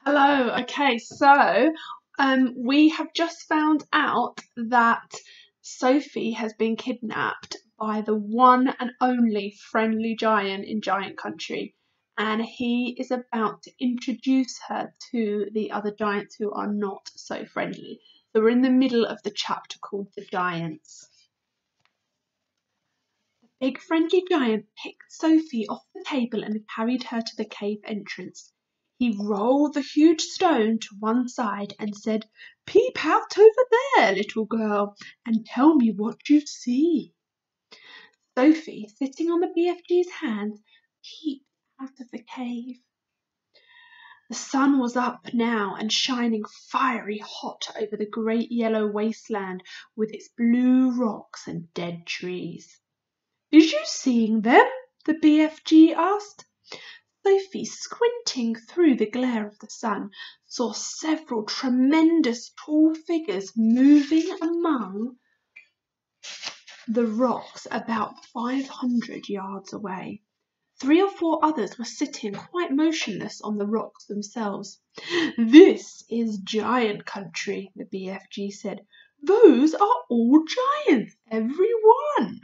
Hello. Okay, so we have just found out that Sophie has been kidnapped by the one and only friendly giant in Giant Country, and he is about to introduce her to the other giants who are not so friendly. So we're in the middle of the chapter called The Giants. The big friendly giant picked Sophie off the table and carried her to the cave entrance. He rolled the huge stone to one side and said, "Peep out over there, little girl, and tell me what you see." Sophie, sitting on the BFG's hand, peeped out of the cave. The sun was up now and shining fiery hot over the great yellow wasteland with its blue rocks and dead trees. "Is you seeing them?" the BFG asked. Sophie, squinting through the glare of the sun, saw several tremendous tall figures moving among the rocks about 500 yards away. 3 or 4 others were sitting quite motionless on the rocks themselves. "This is Giant Country," the BFG said. "Those are all giants, every one."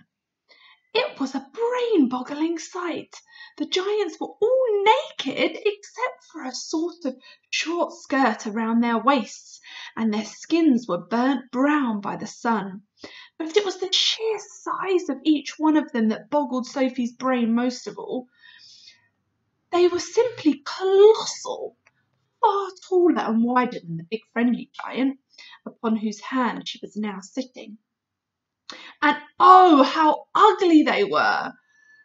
It was a brain-boggling sight. The giants were all naked except for a sort of short skirt around their waists, and their skins were burnt brown by the sun. But it was the sheer size of each one of them that boggled Sophie's brain most of all. They were simply colossal, far taller and wider than the big friendly giant, upon whose hand she was now sitting. And oh, how ugly they were!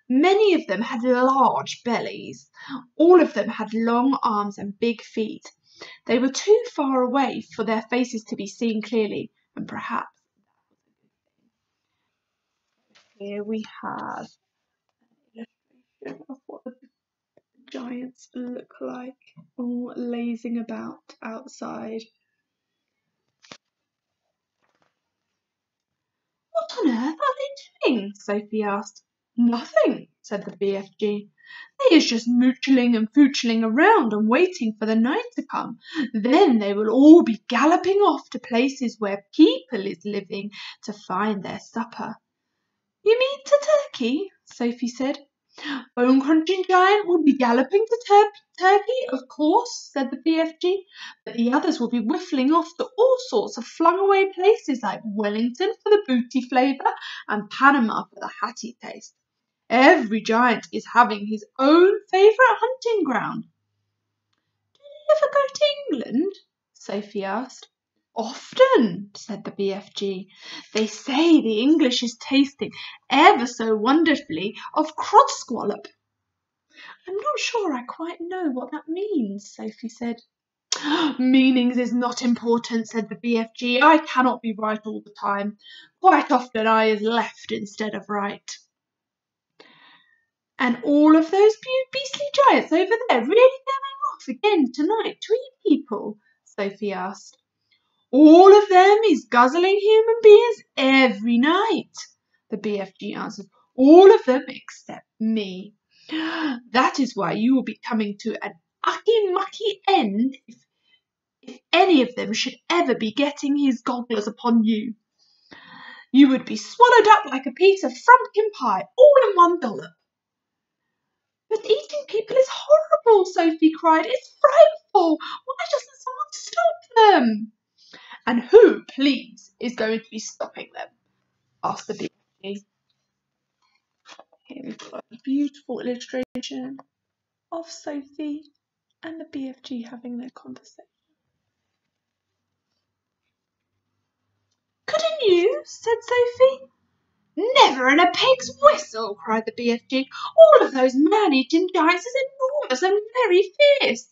Many of them had large bellies. All of them had long arms and big feet. They were too far away for their faces to be seen clearly, and perhaps here we have an illustration of what the giants look like, all lazing about outside. "What on earth are they doing?" Sophie asked. "Nothing," said the BFG. "They is just moochling and foochling around and waiting for the night to come. Then they will all be galloping off to places where people is living to find their supper." "You mean to Turkey?" Sophie said. "Bone Crunching Giant will be galloping to Turkey, of course," said the BFG, "but the others will be whiffling off to all sorts of flung-away places like Wellington for the booty flavour and Panama for the hatty taste. Every giant is having his own favourite hunting ground." "Do you ever go to England?" Sophie asked. "Often," said the BFG. "They say the English is tasting ever so wonderfully of crod squallop." "I'm not sure I quite know what that means," Sophie said. "Meanings is not important," said the BFG. "I cannot be right all the time. Quite often I is left instead of right." "And all of those beastly giants over there really going off again tonight to eat people?" Sophie asked. "All of them is guzzling human beings every night," the BFG answered. "All of them except me. That is why you will be coming to an ucky-mucky end if any of them should ever be getting his gogglers upon you. You would be swallowed up like a piece of frumpkin pie, all in one dollop." "But eating people is horrible," Sophie cried. "It's frightful. Why doesn't someone stop them?" "And who, please, is going to be stopping them?" asked the BFG. Here we've got a beautiful illustration of Sophie and the BFG having their conversation. "Couldn't you?" said Sophie. "Never in a pig's whistle," cried the BFG. "All of those man-eating giants is enormous and very fierce.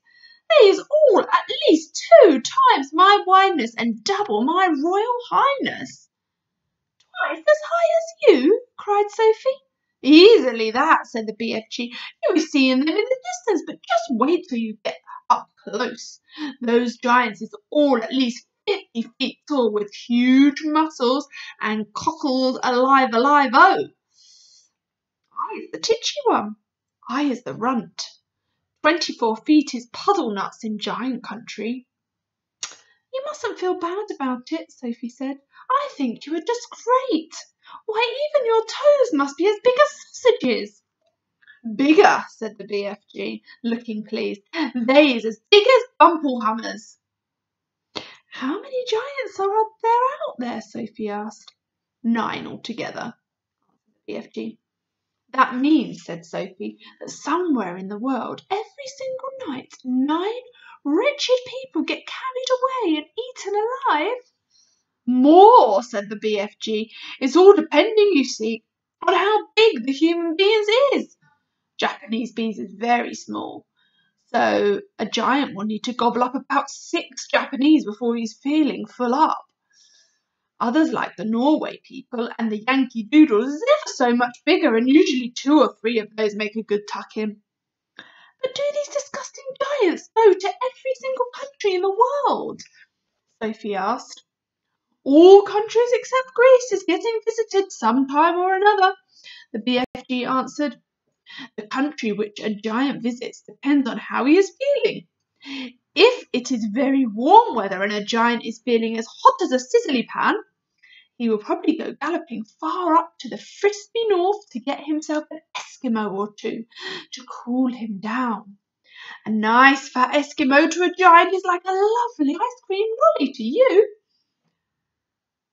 They is all at least 2 times my wideness and double my royal highness." "Twice as high as you?" cried Sophie. "Easily that," said the BFG. "You'll be seeing them in the distance, but just wait till you get up close. Those giants is all at least 50 feet tall with huge muscles and cockles alive, oh. I is the titchy one. I is the runt. 24 feet is puzzle nuts in giant country. You mustn't feel bad about it, Sophie said. I think you are just great. Why, even your toes must be as big as sausages. Bigger, said the BFG, looking pleased. They's as big as bumplehammers. How many giants are there out there? Sophie asked. 9 altogether, BFG. That means, said Sophie, that somewhere in the world, every single night, 9 wretched people get carried away and eaten alive. More, said the BFG. It's all depending, you see, on how big the human beings is. Japanese bees is very small, so a giant will need to gobble up about 6 Japanese before he's feeling full up. Others, like the Norway people and the Yankee Doodles, is ever so much bigger, and usually 2 or 3 of those make a good tuck-in. But do these disgusting giants go to every single country in the world? Sophie asked. All countries except Greece is getting visited some time or another, the BFG answered. The country which a giant visits depends on how he is feeling. If it is very warm weather and a giant is feeling as hot as a sizzly pan, he will probably go galloping far up to the frisbee north to get himself an Eskimo or 2 to cool him down. A nice fat Eskimo to a giant is like a lovely ice cream lolly to you.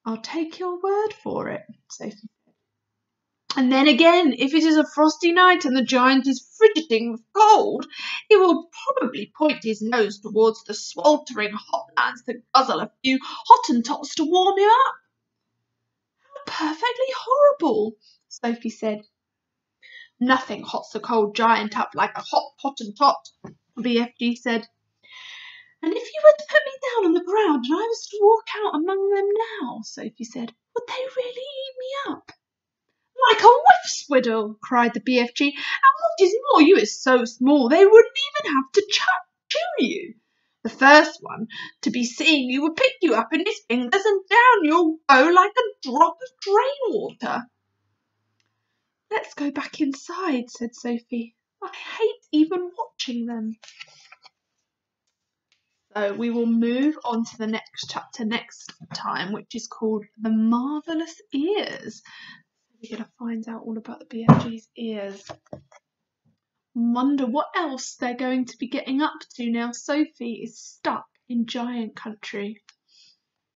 I'll take your word for it, Sophie said. And then again, if it is a frosty night and the giant is frigiding with cold, he will probably point his nose towards the sweltering hotlands to guzzle a few Hottentots to warm him up. How perfectly horrible, Sophie said. Nothing hots a cold giant up like a hot Hottentot, BFG said. And if you were to put me down on the ground and I was to walk out among them now, Sophie said, would they really eat me up? Like a whipswiddle, cried the BFG, and what is more, you is so small they wouldn't even have to chew you. The first one to be seeing you would pick you up in his fingers and down you'll go like a drop of drain water. Let's go back inside, said Sophie. I hate even watching them. So we will move on to the next chapter next time, which is called The Marvellous Ears. We're going to find out all about the BFG's ears. Wonder what else they're going to be getting up to now Sophie is stuck in giant country.